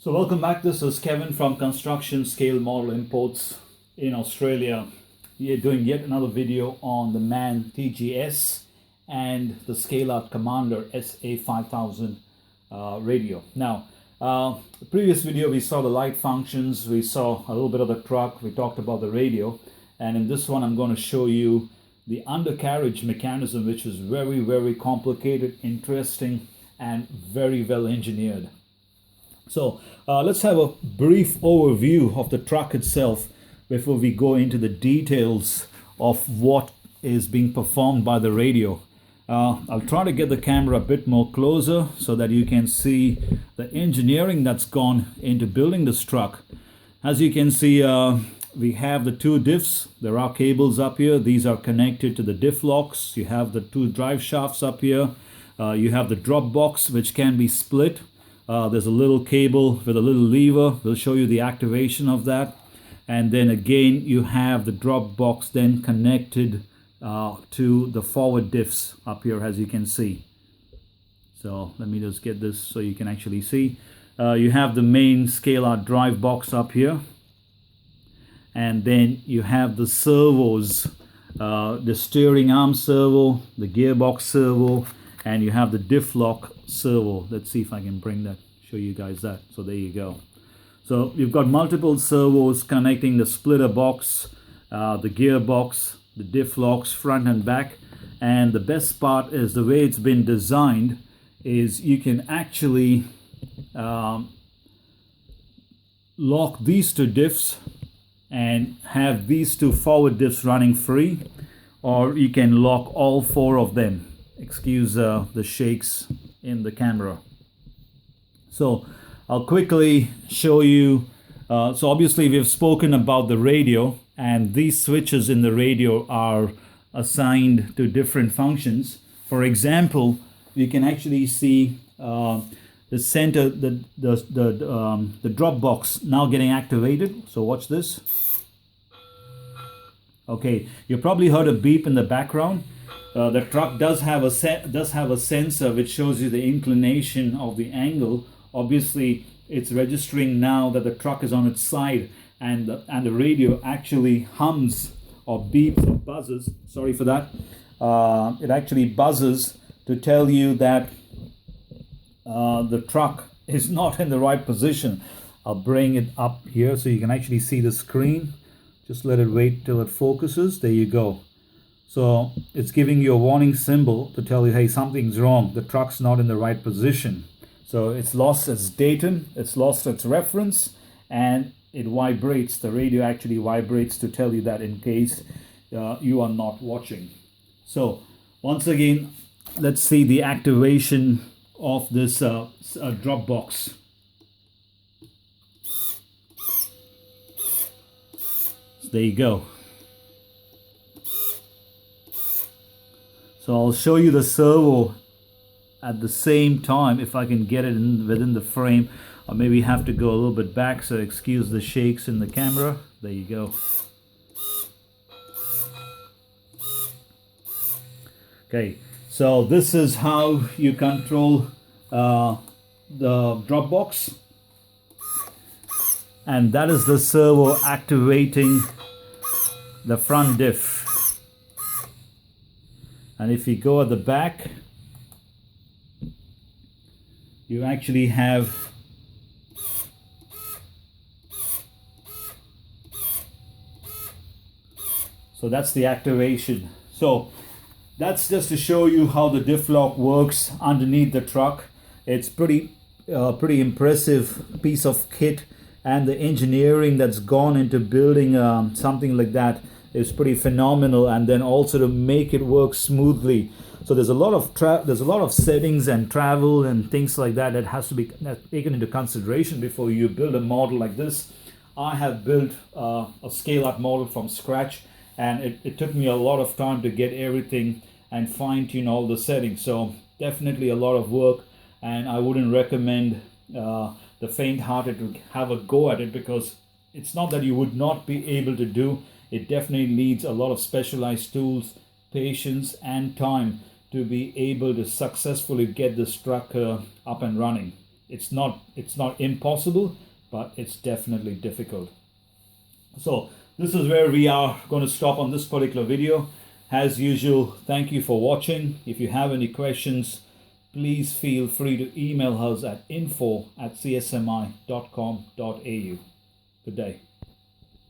So welcome back. This is Kevin from Construction Scale Model Imports in Australia. We are doing yet another video on the MAN TGS and the Scaleart Commander SA5000 radio. Now, the previous video we saw the light functions, we saw a little bit of the truck, we talked about the radio, and in this one I'm going to show you the undercarriage mechanism, which is very, very complicated, interesting, and very well engineered. So let's have a brief overview of the truck itself before we go into the details of what is being performed by the radio. I'll try to get the camera a bit more closer so that you can see the engineering that's gone into building this truck. As you can see, we have the two diffs. There are cables up here. These are connected to the diff locks. You have the two drive shafts up here. You have the drop box, which can be split. There's a little cable with a little lever. We'll show you the activation of that. And then again, you have the drop box then connected to the forward diffs up here, as you can see. So let me just get this so you can actually see. You have the main Scaleart drive box up here. And then you have the servos, the steering arm servo, the gearbox servo, and you have the diff lock servo. Let's see if I can bring that, show you guys that. So there you go. So you've got multiple servos connecting the splitter box, the gearbox, the diff locks front and back. And the best part is the way it's been designed is you can actually lock these two diffs and have these two forward diffs running free, or you can lock all four of them. Excuse the shakes in the camera. So I'll quickly show you. So obviously we've spoken about the radio, and these switches in the radio are assigned to different functions. For example, you can actually see the center, the drop box now getting activated. So watch this. Okay, you probably heard a beep in the background. The truck does have a sensor which shows you the inclination of the angle. Obviously, it's registering now that the truck is on its side, and the radio actually hums or beeps or buzzes. Sorry for that. It actually buzzes to tell you that the truck is not in the right position. I'll bring it up here so you can actually see the screen. Just let it wait till it focuses. There you go. So it's giving you a warning symbol to tell you, hey, something's wrong. The truck's not in the right position. So it's lost its datum, it's lost its reference, and it vibrates. The radio actually vibrates to tell you that in case you are not watching. So once again, let's see the activation of this drop box. So there you go. So I'll show you the servo at the same time if I can get it within the frame, or maybe have to go a little bit back, so excuse the shakes in the camera. There you go. Okay, so this is how you control the drop box, and that is the servo activating the front diff. And if you go at the back, you actually have so that's the activation. So that's just to show you how the diff lock works underneath the truck. It's pretty impressive piece of kit, and the engineering that's gone into building something like that is pretty phenomenal. And then also to make it work smoothly. So there's a lot of settings and travel and things like that that has to be taken into consideration before you build a model like this. I have built a Scaleart model from scratch, and it took me a lot of time to get everything and fine-tune all the settings. So definitely a lot of work, and I wouldn't recommend the faint-hearted to have a go at it, because it's not that you would not be able to do. It definitely needs a lot of specialized tools, patience, and time to be able to successfully get this truck up and running. It's not impossible, but it's definitely difficult. So this is where we are going to stop on this particular video. As usual, thank you for watching. If you have any questions, please feel free to email us at info@csmi.com.au. Good day.